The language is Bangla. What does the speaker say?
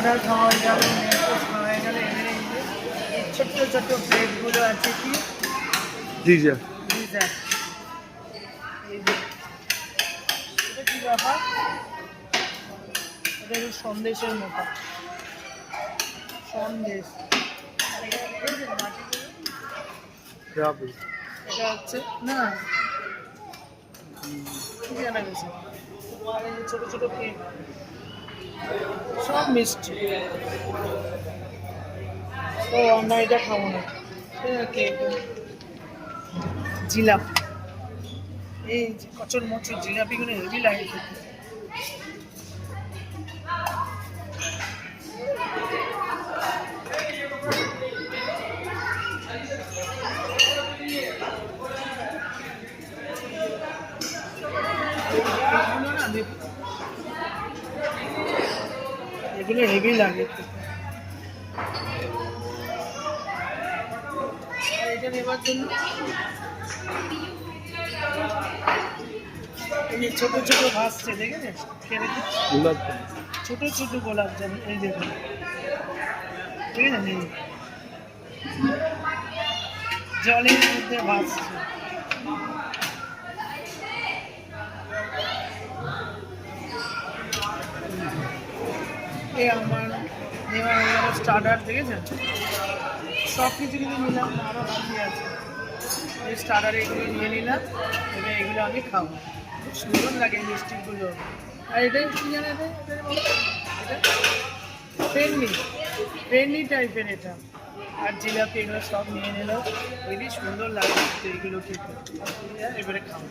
স্টার্টার খাওয়া হয়ে গেল, মেন কোর্স খাওয়া হয়ে গেল। এবারে এই ছোট্ট ছোট্ট প্লেটগুলো আছে কি ডিজার ডিজার। এই যে এটা কি ব্যাপার, এটা হলো সন্দেশের মতো সন্দেশ। এটা হচ্ছে না কি জানা গেছে, আর এই যে ছোট ছোট কেক সব মিষ্টি। তো আমরা এটা খাবো না, কেক জিলাপি, এই যে কচর মচর জিলাপিগুলো হেভি লাগে খেতে। এগুলো হেভি লাগে খেতে। আর এটা নেবার জন্য এই যে ছোট ছোট ভাসছে, দেখেছেন ছোট ছোট গোলাপ জামুন, এই দেখুন দেখেছেন, এই জলের মধ্যে ভাসছে। এই আমার নেওয়া হয়ে গেল স্টার্টার, দেখেছেন সব কিছু কিন্তু নিলাম, আরও বাকি আছে। এই স্টার্টারে এগুলো নিয়ে নিলাম, এবার এগুলো আমি খাবো। খুব সুন্দর লাগে এই মিষ্টিগুলো। আর এটাই কি জানে, এটা ফেননি ফেননি টাইপের এটা। আর জিলাপি এগুলো সব নিয়ে নিল, খুবই সুন্দর লাগে এইগুলো খেতে। এবারে খাবো।